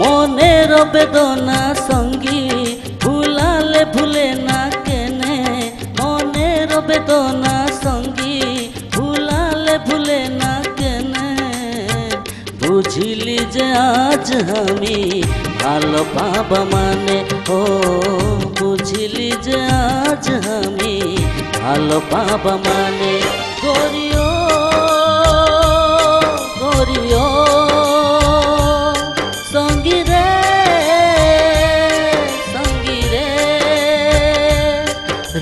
মনের বেদনা সঙ্গী ভুলালে ভুলে না কেনে, মনের বেদনা সঙ্গী ভুলালে ভুলে না কেনে। বুঝিলি যে আজ আমি ভালো পাবা মানে, ও বুঝিলি যে আজ আমি ভালো পাবা মানে। গরিও গরিও সঙ্গী রে সঙ্গী রে,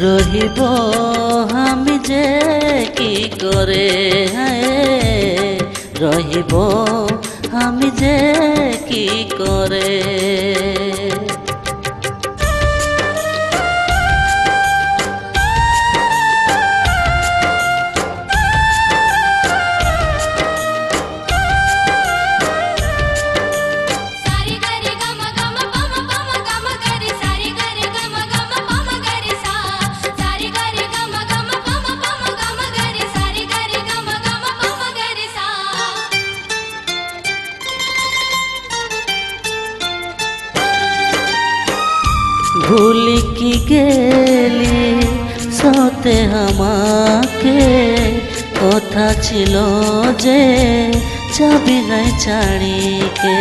রহিব আমি যে কি করে, রহিব আমি যে কি করে। ভুলি কি গেলি সতে আমাকে, কথা ছিল যে যাবি নাই ছাড়িকে।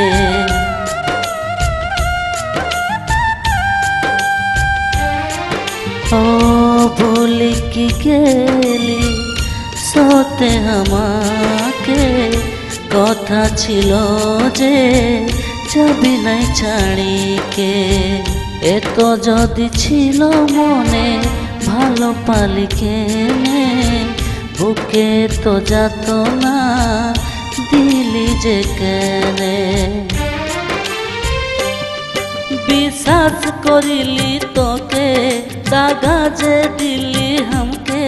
ও ভুলি কি গেলি সতে আমাকে, কথা ছিল যে যাবি নাই ছাড়িকে। এত যদি ছিল মনে ভালো পালি কেনে, বুকে তো যাত না দিলি যে কেনে। বিশ্বাস করিলি তোকে দাগা যে দিলি হামকে,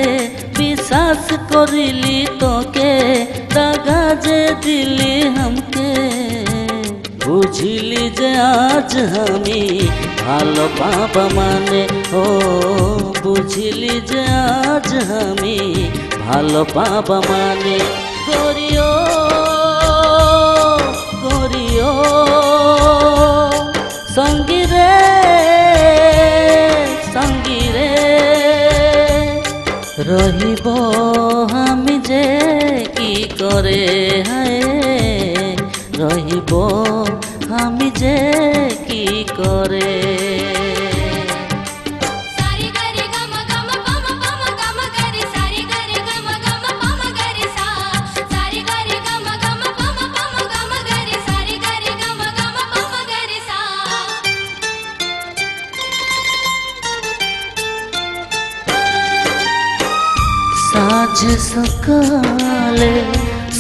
বিশ্বাস করিলি তোকে দাগা যে দিলি হামকে। বুঝিলি যে আজ আমি ভালো পাবা মানে, ও বুঝিলি যে আজ আমি ভালো পাবা মানে। গরিও গরিও সঙ্গী রে সঙ্গী রে, রহিব আমি যে কি করে, রহিব আমি যে কি করে। সাজ সকালে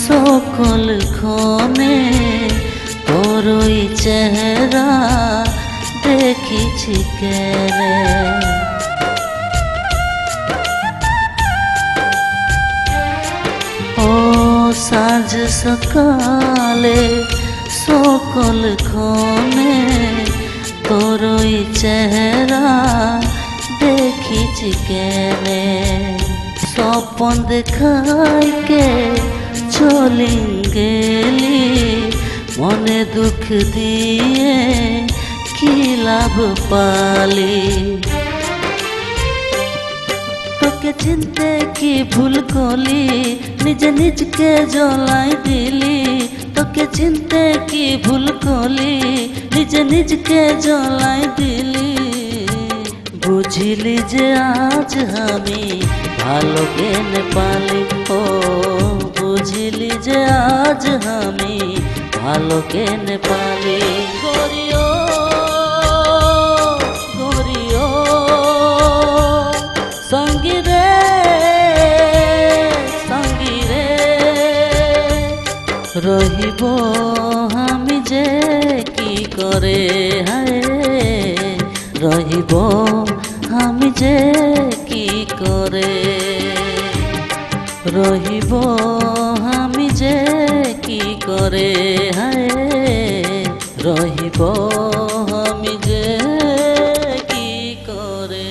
সকল ক্ষণে তোরই চেহারা দেখিছি কেনে। ও সাজ সকালে সকল ক্ষণে তোরই চেহারা দেখিছি কেনে। স্বপন দেখাইকে চলি গেলি, মনে দুঃখ দিয়ে কি লাভ পালি। তোকে চিনতে কি ভুল করলি, নিজে নিজকে জ্বলাই দিলি। তোকে চিনতে কি ভুল করলি, নিজে নিজকে জ্বলাই দিলি। বুঝিলি যে আজ আমি ভালো কেনে পালি, ও বুঝিলি যে আজ আমি ভালো কেনে পালি। গরিও গরিও সঙ্গী রে সঙ্গী রে, রহিব আমি যে কি করে, রহিব আমি যে কি করে। রহিব আমি যে কি করে, রহিব আমি যে কি করে।